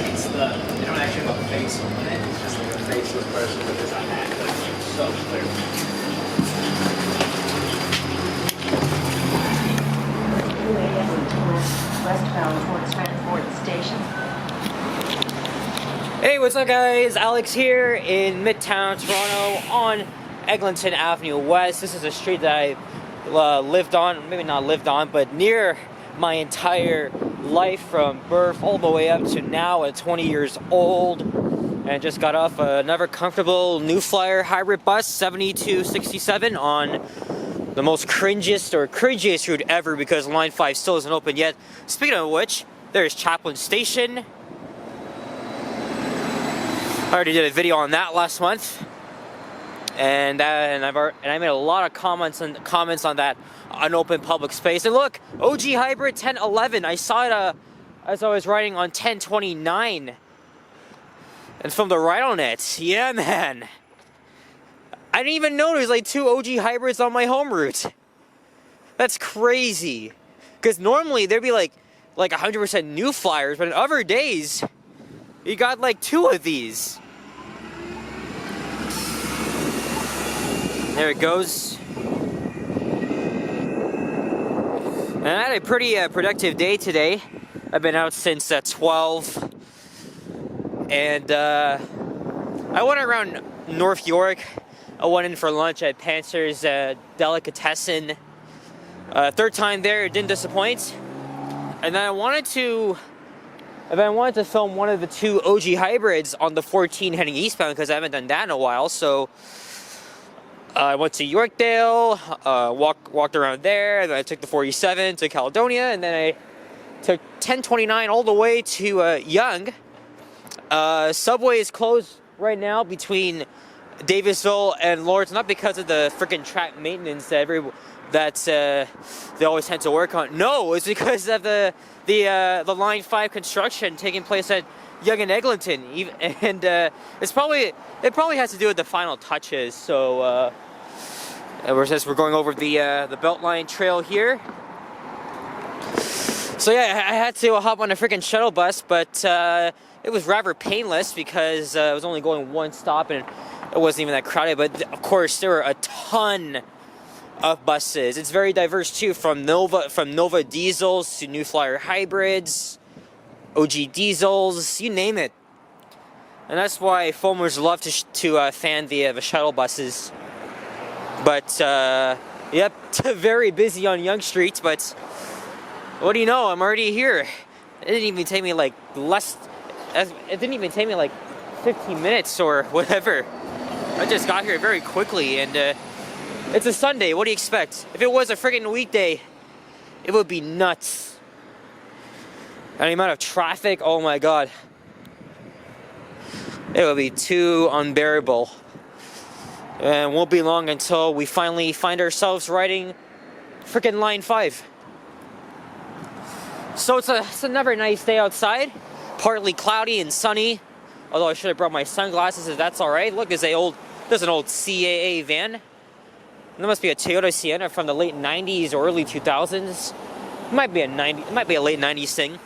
It's the, they don't actually have a face on it, it's just like a faceless person with this hat. Like, so clear. Westbound towards Stratford Station. Hey, what's up guys? Alex here in Midtown Toronto on Eglinton Avenue West. This is a street that I lived on, maybe not lived on, but near my entire life from birth all the way up to now at 20 years old. And just got off another comfortable New Flyer hybrid bus 7267 on the most cringiest route ever because Line 5 still isn't open yet. Speaking of which, there's Chaplin Station. I already did a video on that last month, and I made a lot of comments on that unopened public space. And look, OG Hybrid 1011. I saw it as I was riding on 1029, and from the right on it. Yeah, man. I didn't even know there's like 2 OG hybrids on my home route. That's crazy. Because normally there'd be like 100% New Flyers, but in other days, you got like 2 of these. There it goes. And I had a pretty productive day today. I've been out since 12. And I went around North York. I went in for lunch at Panzer's Delicatessen. Third time there, it didn't disappoint. And then I wanted to film one of the 2 OG hybrids on the 14 heading eastbound because I haven't done that in a while. So I went to Yorkdale, walked around there, then I took the 47 to Caledonia, and then I took 1029 all the way to Yonge. Subway is closed right now between Davisville and Lawrence, not because of the freaking track maintenance that they always tend to work on. No, it's because of the Line 5 construction taking place at Yonge and Eglinton, and it probably has to do with the final touches. So we're going over the Beltline Trail here. So yeah, I had to hop on a freaking shuttle bus, but it was rather painless because it was only going one stop and it wasn't even that crowded. But of course, there were a ton of buses. It's very diverse too, from Nova diesels to New Flyer hybrids, OG diesels, you name it. And that's why foamers love to fan the shuttle buses. But yep, very busy on Yonge Street. But what do you know? I'm already here. It didn't even take me like 15 minutes or whatever. I just got here very quickly, and it's a Sunday. What do you expect? If it was a friggin' weekday, it would be nuts. And the amount of traffic, oh my god. It would be too unbearable. And it won't be long until we finally find ourselves riding frickin' Line 5. So it's another nice day outside. Partly cloudy and sunny. Although I should have brought my sunglasses if that's alright. Look, there's an old CAA van. That must be a Toyota Sienna from the late 90s or early 2000s. It might be a late 90s thing.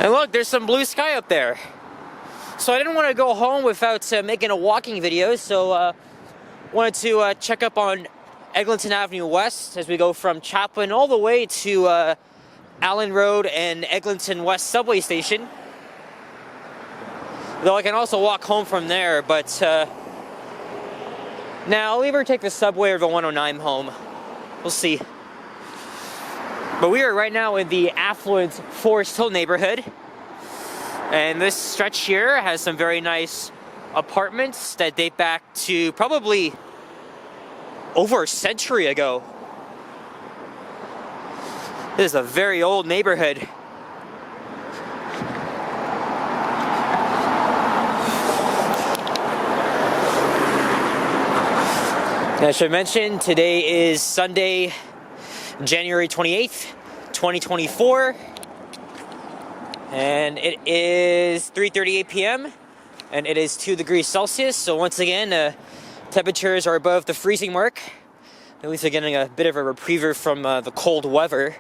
And look, there's some blue sky up there. So I didn't want to go home without making a walking video, so wanted to check up on Eglinton Avenue West as we go from Chaplin all the way to Allen Road and Eglinton West subway station. Though I can also walk home from there, but now I'll either take the subway or the 109 home. We'll see. But we are right now in the affluent Forest Hill neighborhood. And this stretch here has some very nice apartments that date back to probably over a century ago. This is a very old neighborhood. I should mention, today is Sunday, January 28th, 2024. And it is 3:38 p.m. and it is 2 degrees Celsius. So once again, temperatures are above the freezing mark. At least they're getting a bit of a reprieve from the cold weather.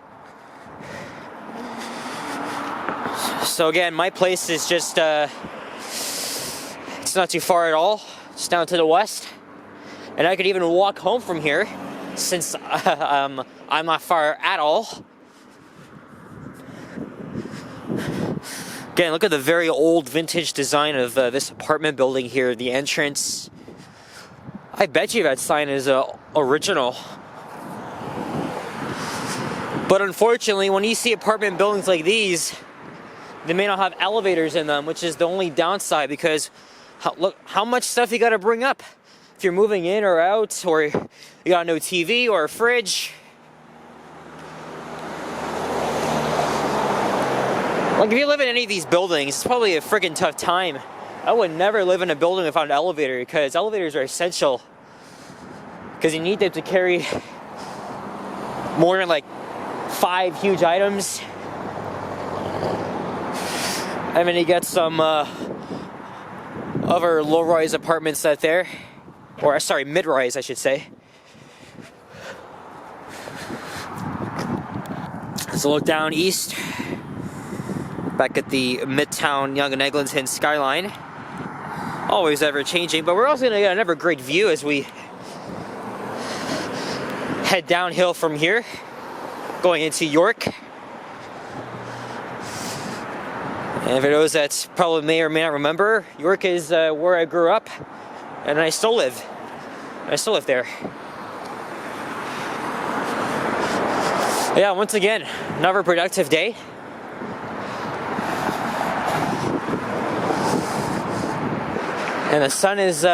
So again, my place is just, it's not too far at all. It's down to the west. And I could even walk home from here, since I'm not far at all. Again, look at the very old vintage design of this apartment building here, the entrance. I bet you that sign is original. But unfortunately, when you see apartment buildings like these, they may not have elevators in them, which is the only downside, because look how much stuff you gotta bring up. If you're moving in or out, or you got no TV or a fridge. Like, if you live in any of these buildings, it's probably a freaking tough time. I would never live in a building without an elevator, because elevators are essential. Because you need them to carry more than like 5 huge items. And then you get some other low-rise apartments out there. Or, sorry, mid-rise, I should say. So look down east. Back at the Midtown Yonge and Eglinton skyline. Always ever changing, but we're also going to get another great view as we head downhill from here, going into York. And for those that probably may or may not remember, York is where I grew up, and I still live. I still live there. Yeah, once again, another productive day. And the sun is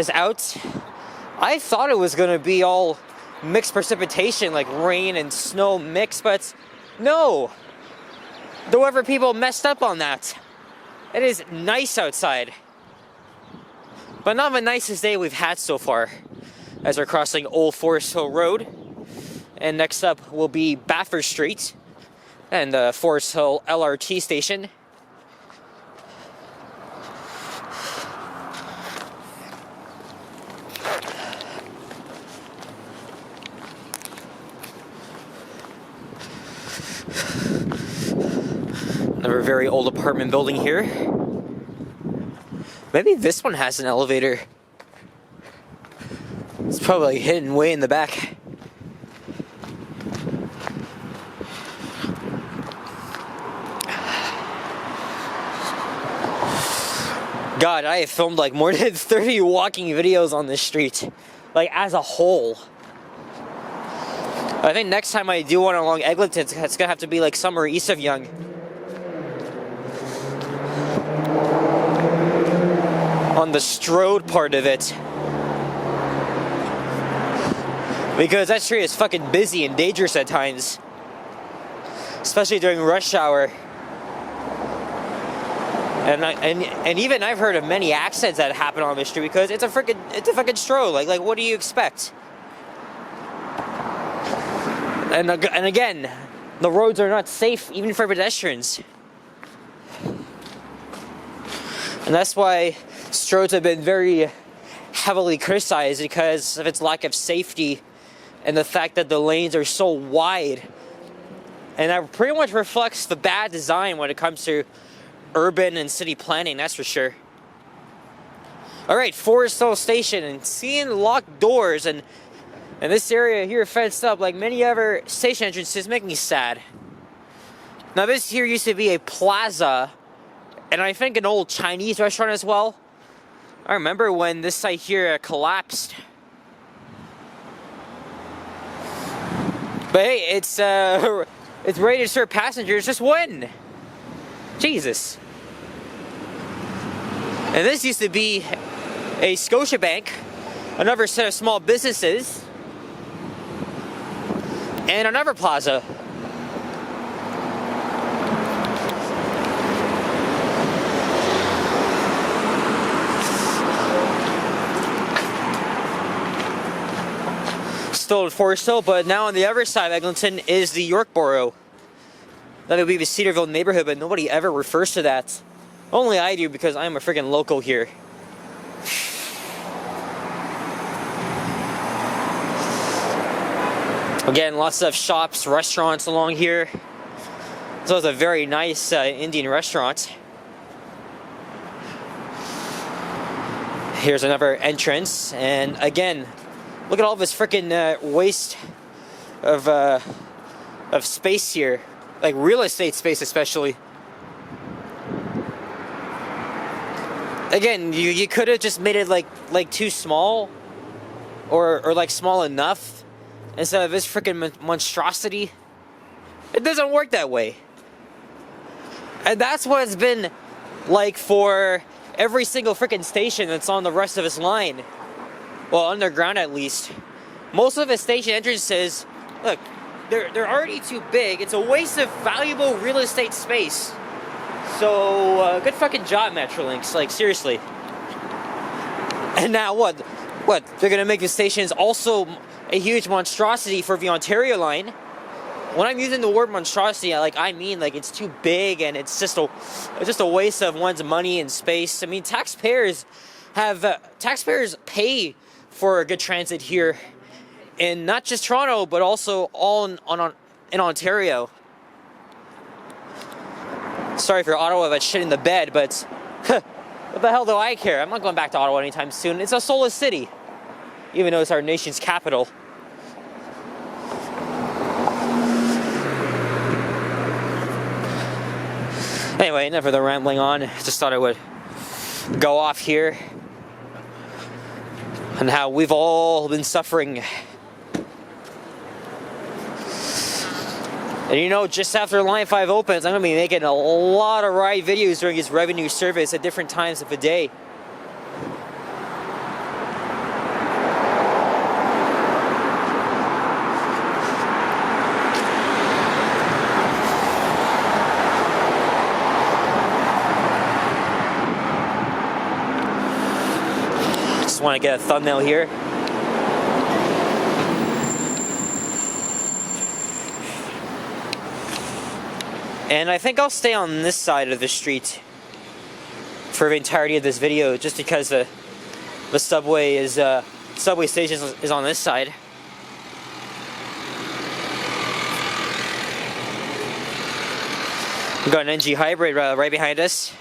out. I thought it was gonna be all mixed precipitation, like rain and snow mixed, but no. The weather people messed up on that. It is nice outside, but not the nicest day we've had so far, as we're crossing Old Forest Hill Road. And next up will be Bathurst Street and the Forest Hill LRT station. Another very old apartment building here. Maybe this one has an elevator. It's probably hidden way in the back. God, I have filmed like more than 30 walking videos on this street, like as a whole. I think next time I do one along Eglinton, it's gonna have to be like somewhere east of Yonge. On the Strode part of it. Because that street is fucking busy and dangerous at times. Especially during rush hour. And even I've heard of many accidents that happen on this street because it's a fucking Strode. Like what do you expect? And again, the roads are not safe even for pedestrians. And that's why Strodes have been very heavily criticized, because of its lack of safety and the fact that the lanes are so wide. And that pretty much reflects the bad design when it comes to urban and city planning, that's for sure. Alright, Forest Hill Station, and seeing locked doors and this area here fenced up like many other station entrances make me sad. Now this here used to be a plaza, and I think an old Chinese restaurant as well. I remember when this site here collapsed. But hey, it's ready to serve passengers. Just when? Jesus. And this used to be a Scotiabank, another set of small businesses, and another plaza. Still in Forest Hill, but now on the other side of Eglinton is the York Borough. That would be the Cedarville neighborhood, but nobody ever refers to that. Only I do, because I'm a freaking local here. Again, lots of shops, restaurants along here. So it's a very nice Indian restaurant. Here's another entrance, and again, look at all this freaking waste of space here, like real estate space especially. Again, you could have just made it like too small, or like small enough, instead of this freaking monstrosity. It doesn't work that way. And that's what it's been like for every single freaking station that's on the rest of this line. Well, underground at least. Most of the station entrances, look, they're already too big. It's a waste of valuable real estate space. So, good fucking job, Metrolinx. Like, seriously. And now what? What? They're gonna make the stations also a huge monstrosity for the Ontario line? When I'm using the word monstrosity, I mean like it's too big and it's just a waste of one's money and space. I mean, taxpayers pay for good transit here in not just Toronto, but also all in Ontario. Sorry for Ottawa that's shit in the bed, but what the hell do I care? I'm not going back to Ottawa anytime soon. It's a soulless city, even though it's our nation's capital. Anyway, enough of the rambling on. Just thought I would go off here and how we've all been suffering. And you know, just after Line 5 opens, I'm going to be making a lot of ride videos during its revenue service at different times of the day. Just want to get a thumbnail here. And I think I'll stay on this side of the street for the entirety of this video, just because the subway station is on this side. We've got an NG hybrid right behind us.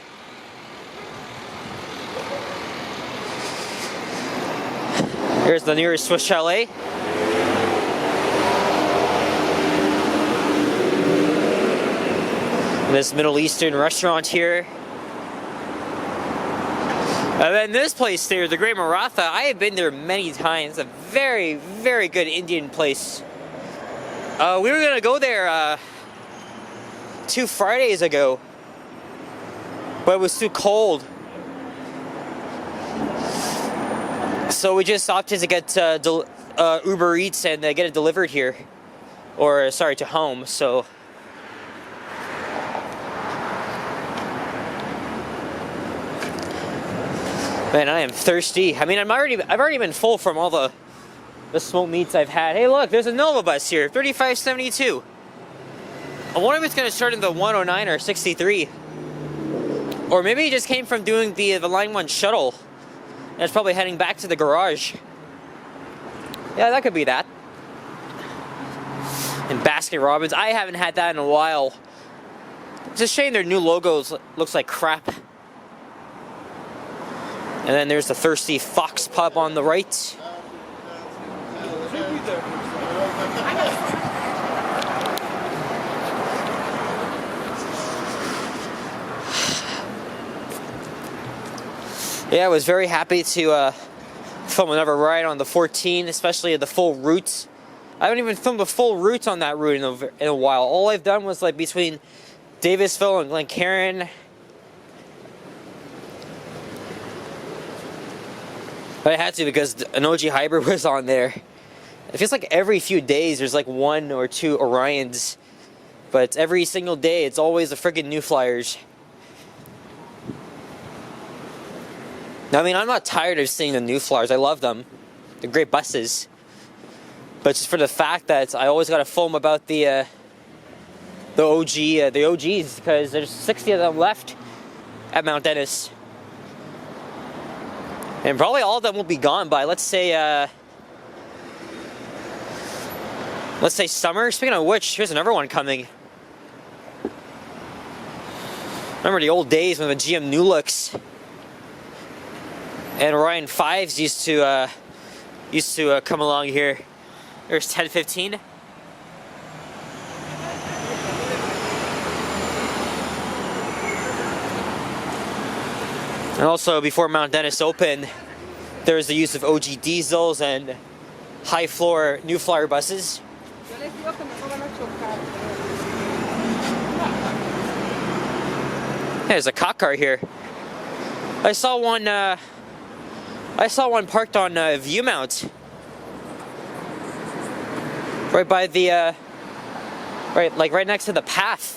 Here's the nearest Swiss Chalet. This Middle Eastern restaurant here. And then this place there, the Great Maratha, I have been there many times. A very, very good Indian place. We were gonna go there 2 Fridays ago, but it was too cold. So we just opted to get Uber Eats and get it delivered here. Or, sorry, to home, so... Man, I am thirsty. I mean, I've already been full from all the smoked meats I've had. Hey, look, there's a Nova bus here, 3572. I wonder if it's gonna start in the 109 or 63, or maybe it just came from doing the Line 1 shuttle, and it's probably heading back to the garage. Yeah, that could be that. And Baskin Robbins, I haven't had that in a while. It's a shame their new logos looks like crap. And then there's the Thirsty Fox pub on the right. Yeah, I was very happy to film another ride on the 14, especially the full route. I haven't even filmed the full route on that route in a while. All I've done was like between Davisville and Glencairn. But I had to because an OG hybrid was on there. It feels like every few days there's like 1 or 2 Orions. But every single day it's always the friggin' New Flyers. Now, I mean, I'm not tired of seeing the New Flyers. I love them. They're great buses. But just for the fact that I always gotta film about the OGs, because there's 60 of them left at Mount Dennis. And probably all of them will be gone by, let's say, let's say summer. Speaking of which, here's another one coming. Remember the old days when the GM New Looks and Orion 5s used to come along here. There's 1015. And also, before Mount Dennis opened, there was the use of OG diesels and high floor New Flyer buses. There's a cop car here. I saw one parked on Viewmount, right by the right next to the path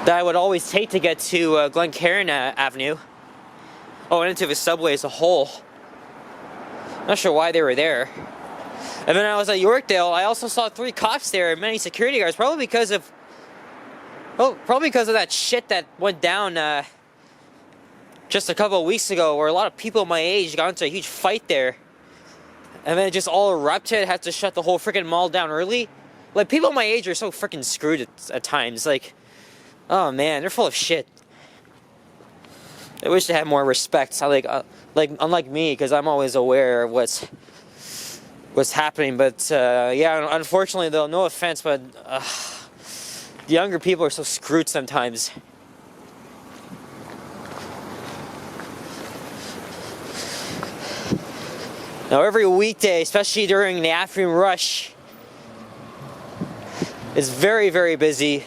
that I would always take to get to Glencairn Avenue. Oh, and into the subway as a whole. Not sure why they were there. And then I was at Yorkdale. I also saw 3 cops there and many security guards, probably because of that shit that went down just a couple of weeks ago, where a lot of people my age got into a huge fight there, and then it just all erupted. Had to shut the whole freaking mall down early. Like, people my age are so freaking screwed at times. Like, oh man, they're full of shit. I wish they had more respect. Like unlike me, because I'm always aware of what's happening. But yeah, unfortunately, though, no offense, but the younger people are so screwed sometimes. Now, every weekday, especially during the afternoon rush, is very, very busy,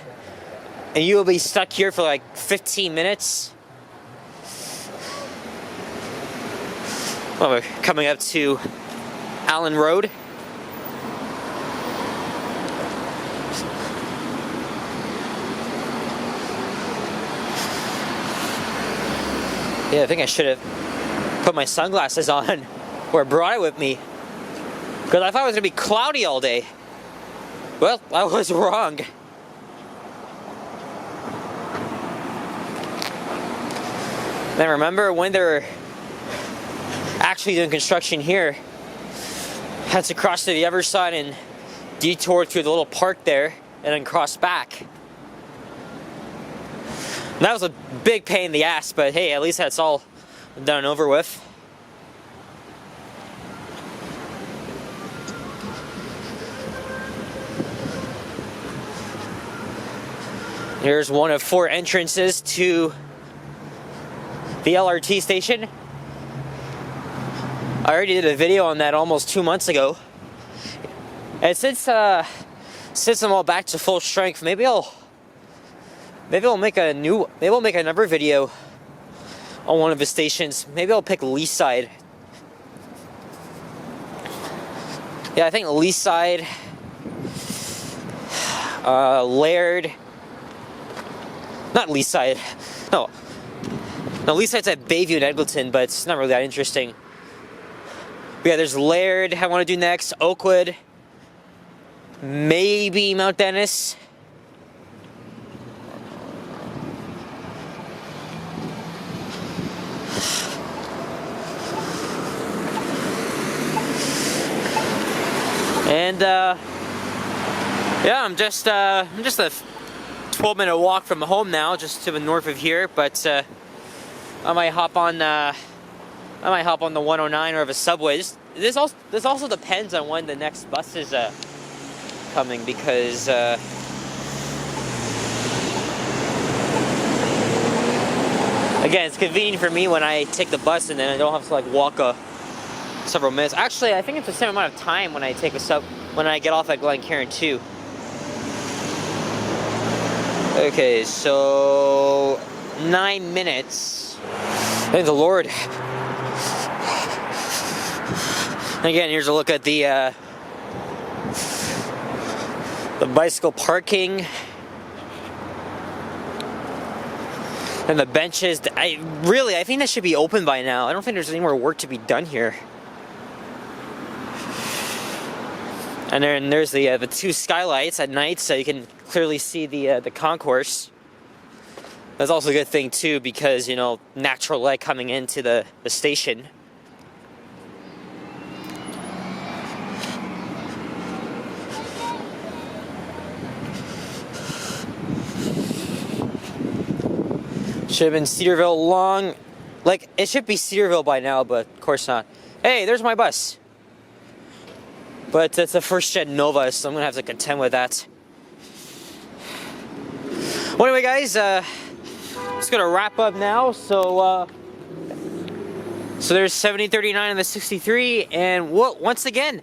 and you will be stuck here for like 15 minutes. Well, we're coming up to Allen Road. Yeah, I think I should have put my sunglasses on or brought it with me, because I thought it was going to be cloudy all day. Well, I was wrong. Then remember when they were actually doing construction here, had to cross to the other side and detour through the little park there and then cross back. And that was a big pain in the ass, but hey, at least that's all done and over with. Here's one of 4 entrances to the LRT station. I already did a video on that almost 2 months ago. And since I'm all back to full strength, maybe I'll make another video on one of the stations. Maybe I'll pick Leaside. Yeah, I think Leaside, Laird. Not Leaside. No, Leaside's at Bayview and Eglinton, but it's not really that interesting. But yeah, there's Laird I want to do next, Oakwood, maybe Mount Dennis. And yeah, I'm just a 12-minute walk from home now, just to the north of here. But I might hop on the 109 or the subway. This also depends on when the next bus is coming, because again, it's convenient for me when I take the bus and then I don't have to like walk several minutes. Actually, I think it's the same amount of time when I take when I get off at Glencairn too. Okay, so 9 minutes. Thank the Lord. Again, here's a look at the bicycle parking and the benches. I think that should be open by now. I don't think there's any more work to be done here. And then there's the 2 skylights at night, so you can clearly see the concourse. That's also a good thing too, because, you know, natural light coming into the Should have been Cedarville long. Like, it should be Cedarville by now, but of course not. Hey, there's my bus. But it's a first gen Nova, so I'm gonna have to contend with that. Well, anyway, guys, just gonna wrap up now. So there's 7039 and the 63, and once again,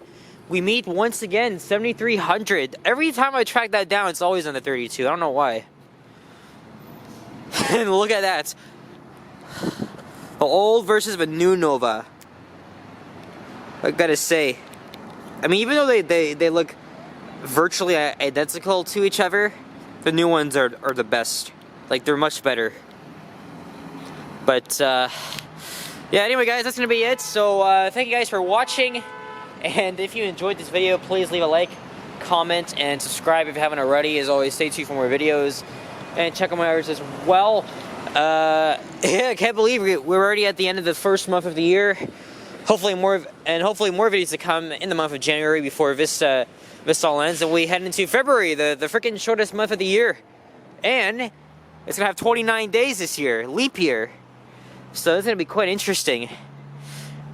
we meet once again 7300. Every time I track that down, it's always on the 32. I don't know why. And look at that. The old versus the new Nova. I gotta say, I mean, even though they look virtually identical to each other, the new ones are the best. Like, they're much better. But yeah, anyway, guys, that's gonna be it. So thank you guys for watching, and if you enjoyed this video, please leave a like, comment, and subscribe if you haven't already. As always, stay tuned for more videos and check out my others as well. Yeah, I can't believe we're already at the end of the first month of the year. Hopefully more videos to come in the month of January before this all ends, and we head into February, the freaking shortest month of the year, and it's gonna have 29 days this year, leap year. So it's gonna be quite interesting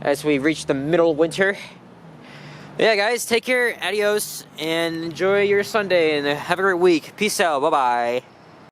as we reach the middle of winter. Yeah, guys, take care, adios, and enjoy your Sunday, and have a great week. Peace out, bye bye.